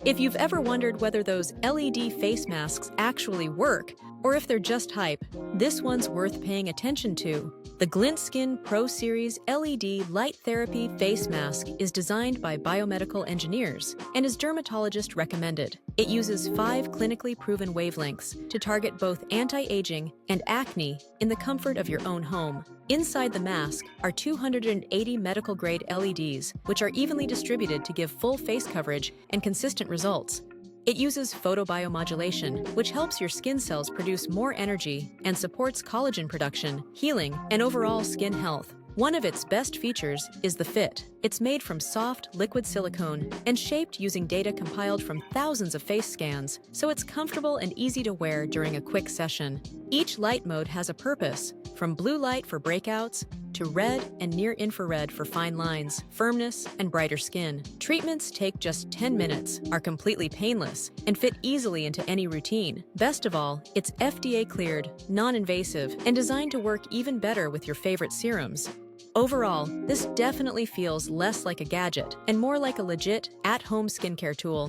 If you've ever wondered whether those LED face masks actually work, or if they're just hype, this one's worth paying attention to. The Glintskin Pro Series LED Light Therapy Face Mask is designed by biomedical engineers and is dermatologist recommended. It uses 5 clinically proven wavelengths to target both anti-aging and acne in the comfort of your own home. Inside the mask are 280 medical-grade LEDs, which are evenly distributed to give full face coverage and consistent results. It uses photobiomodulation, which helps your skin cells produce more energy and supports collagen production, healing, and overall skin health. One of its best features is the fit. It's made from soft, liquid silicone and shaped using data compiled from thousands of face scans, so it's comfortable and easy to wear during a quick session. Each light mode has a purpose, from blue light for breakouts to red and near-infrared for fine lines, firmness, and brighter skin. Treatments take just 10 minutes, are completely painless, and fit easily into any routine. Best of all, it's FDA-cleared, non-invasive, and designed to work even better with your favorite serums. Overall, this definitely feels less like a gadget and more like a legit, at-home skincare tool.